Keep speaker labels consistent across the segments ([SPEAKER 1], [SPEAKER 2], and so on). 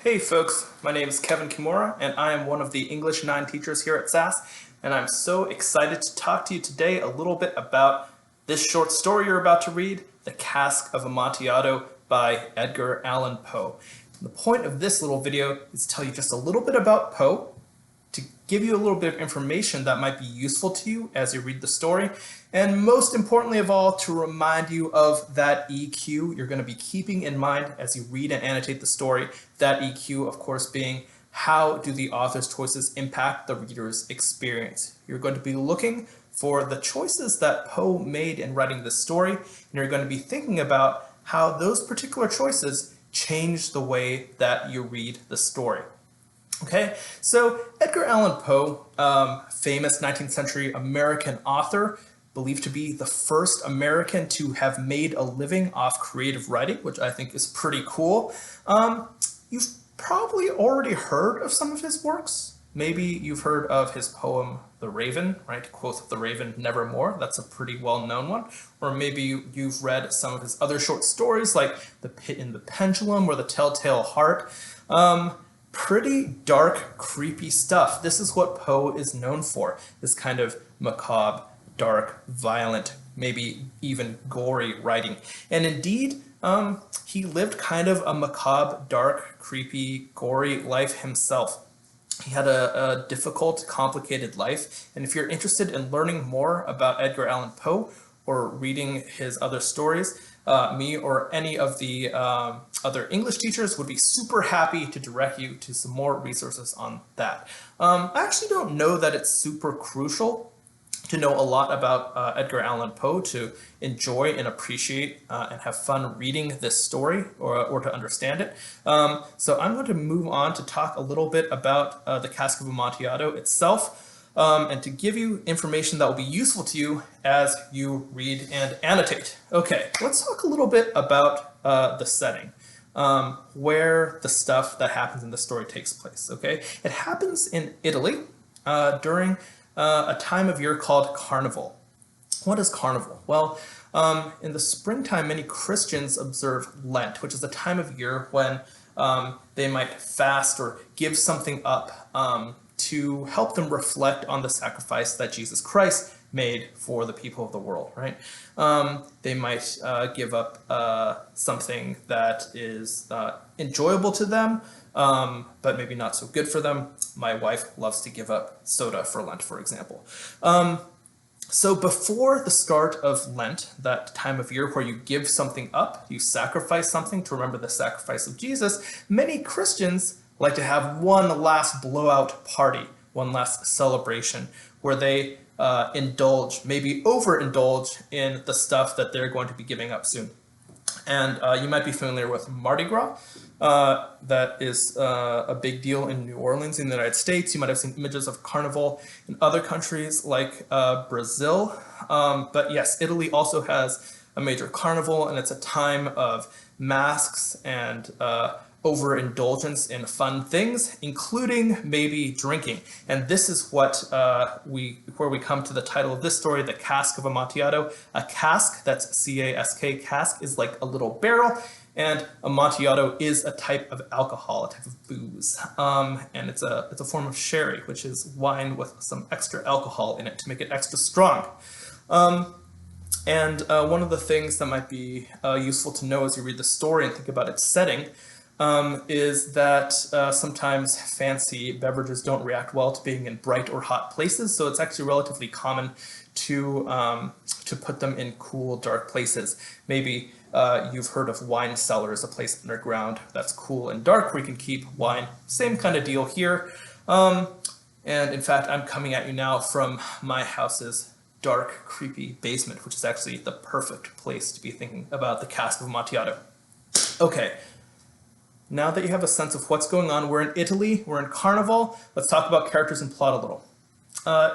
[SPEAKER 1] Hey folks, my name is Kevin Kimura and I am one of the English 9 teachers here at SAS, and I'm so excited to talk to you today a little bit about this short story you're about to read, The Cask of Amontillado by Edgar Allan Poe. The point of this little video is to tell you just a little bit about Poe, to give you a little bit of information that might be useful to you as you read the story, and most importantly of all, to remind you of that EQ you're going to be keeping in mind as you read and annotate the story. That EQ, of course, being how do the author's choices impact the reader's experience. You're going to be looking for the choices that Poe made in writing this story, and you're going to be thinking about how those particular choices change the way that you read the story. Okay, so Edgar Allan Poe, famous 19th century American author, believed to be the first American to have made a living off creative writing, which I think is pretty cool. You've probably already heard of some of his works. Maybe you've heard of his poem, The Raven, right? Quoth the Raven, nevermore. That's a pretty well-known one. Or maybe you've read some of his other short stories like The Pit in the Pendulum or The Telltale Heart. Pretty dark, creepy stuff. This is what Poe is known for, this kind of macabre, dark, violent, maybe even gory writing. And indeed, he lived kind of a macabre, dark, creepy, gory life himself. He had a difficult, complicated life, and if you're interested in learning more about Edgar Allan Poe or reading his other stories, me or any of the other English teachers would be super happy to direct you to some more resources on that. I actually don't know that it's super crucial to know a lot about Edgar Allan Poe to enjoy and appreciate and have fun reading this story or to understand it. So I'm going to move on to talk a little bit about the Cask of Amontillado itself. And to give you information that will be useful to you as you read and annotate. Okay, let's talk a little bit about the setting, where the stuff that happens in the story takes place, okay? It happens in Italy during a time of year called Carnival. What is Carnival? Well, in the springtime, many Christians observe Lent, which is a time of year when they might fast or give something up to help them reflect on the sacrifice that Jesus Christ made for the people of the world, right? They might give up something that is enjoyable to them, but maybe not so good for them. My wife loves to give up soda for Lent, for example. So before the start of Lent, that time of year where you give something up, you sacrifice something to remember the sacrifice of Jesus, many Christians like to have one last blowout party, one last celebration, where they indulge, maybe overindulge in the stuff that they're going to be giving up soon. And you might be familiar with Mardi Gras. That is a big deal in New Orleans in the United States. You might have seen images of Carnival in other countries like Brazil. But yes, Italy also has a major carnival, and it's a time of masks and overindulgence in fun things, including maybe drinking. And this is what where we come to the title of this story, The Cask of Amontillado. A cask, that's C-A-S-K, cask is like a little barrel, and Amontillado is a type of alcohol, a type of booze. And it's a form of sherry, which is wine with some extra alcohol in it to make it extra strong. And one of the things that might be useful to know as you read the story and think about its setting is that sometimes fancy beverages don't react well to being in bright or hot places, so it's actually relatively common to put them in cool, dark places. Maybe you've heard of wine cellars, a place underground that's cool and dark where you can keep wine. Same kind of deal here. And in fact, I'm coming at you now from my house's dark, creepy basement, which is actually the perfect place to be thinking about the Cask of Amontillado. Okay. Now that you have a sense of what's going on, we're in Italy, we're in Carnival, let's talk about characters and plot a little.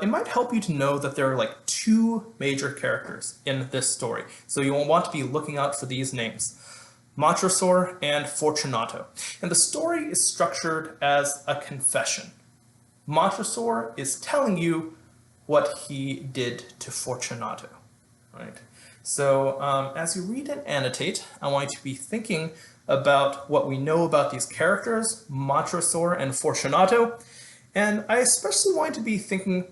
[SPEAKER 1] It might help you to know that there are like two major characters in this story, so you will want to be looking out for these names, Montresor and Fortunato. And the story is structured as a confession. Montresor is telling you what he did to Fortunato, right? So as you read and annotate, I want you to be thinking about what we know about these characters, Montresor and Fortunato, and I especially want to be thinking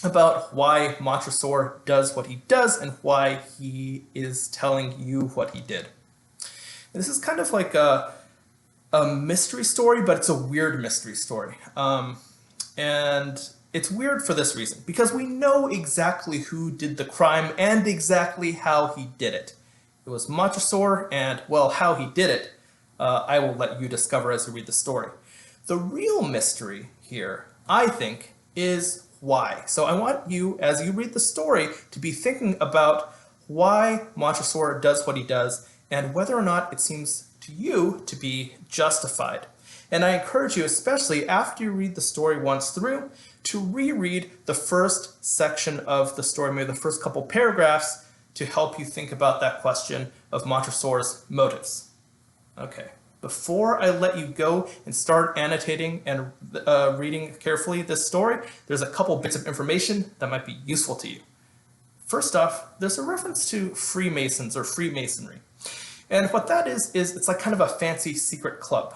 [SPEAKER 1] about why Montresor does what he does and why he is telling you what he did. And this is kind of like a mystery story, but it's a weird mystery story. And it's weird for this reason, because we know exactly who did the crime and exactly how he did it. It was Montresor, and, well, how he did it, I will let you discover as you read the story. The real mystery here, I think, is why. So I want you, as you read the story, to be thinking about why Montresor does what he does and whether or not it seems to you to be justified. And I encourage you, especially after you read the story once through, to reread the first section of the story, maybe the first couple paragraphs, to help you think about that question of Montresor's motives. Okay, before I let you go and start annotating and reading carefully this story, there's a couple bits of information that might be useful to you. First off, there's a reference to Freemasons or Freemasonry. And what that is it's like kind of a fancy secret club.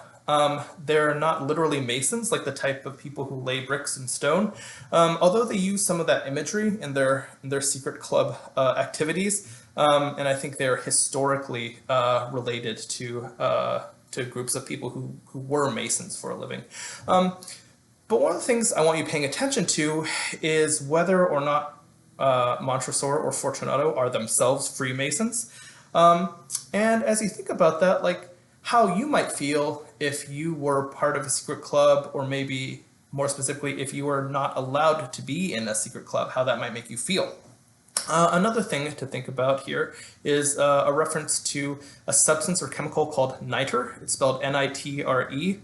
[SPEAKER 1] They're not literally Masons, like the type of people who lay bricks in stone, although they use some of that imagery in their secret club activities, and I think they're historically related to groups of people who were Masons for a living. But one of the things I want you paying attention to is whether or not Montresor or Fortunato are themselves Freemasons. And as you think about that, like how you might feel if you were part of a secret club, or maybe more specifically, if you were not allowed to be in a secret club, how that might make you feel. Another thing to think about here is a reference to a substance or chemical called nitre. It's spelled N-I-T-R-E.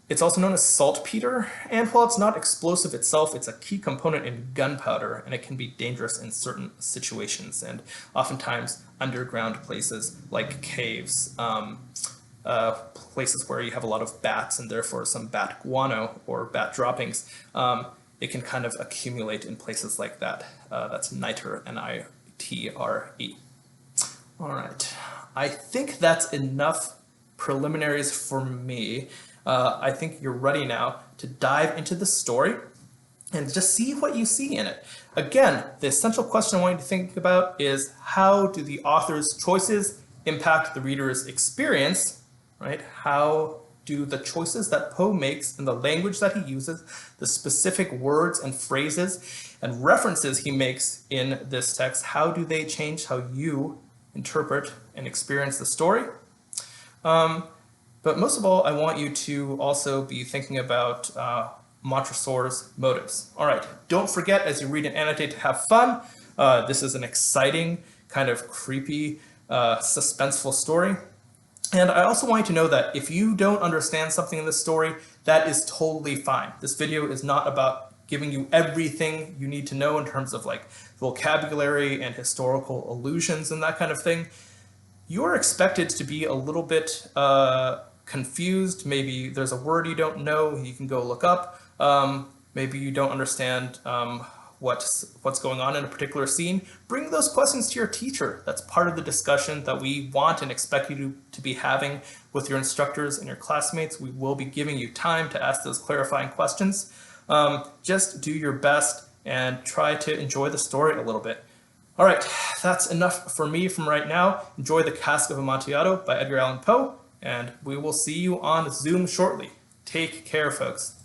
[SPEAKER 1] It's also known as saltpeter, and while it's not explosive itself, it's a key component in gunpowder, and it can be dangerous in certain situations, and oftentimes underground places like caves, places where you have a lot of bats and therefore some bat guano or bat droppings. It can kind of accumulate in places like that. That's nitre, N-I-T-R-E. All right, I think that's enough preliminaries for me. I think you're ready now to dive into the story and just see what you see in it. Again, the essential question I want you to think about is, how do the author's choices impact the reader's experience, right? How do the choices that Poe makes in the language that he uses, the specific words and phrases and references he makes in this text, how do they change how you interpret and experience the story? But most of all, I want you to also be thinking about Montresor's motives. All right, don't forget as you read and annotate to have fun. This is an exciting, kind of creepy, suspenseful story. And I also want you to know that if you don't understand something in this story, that is totally fine. This video is not about giving you everything you need to know in terms of like vocabulary and historical allusions and that kind of thing. You're expected to be a little bit confused. Maybe there's a word you don't know, you can go look up. Maybe you don't understand what's going on in a particular scene. Bring those questions to your teacher. That's part of the discussion that we want and expect you to be having with your instructors and your classmates. We will be giving you time to ask those clarifying questions. Just do your best and try to enjoy the story a little bit. All right, that's enough for me from right now. Enjoy The Cask of Amontillado by Edgar Allan Poe, and we will see you on Zoom shortly. Take care, folks.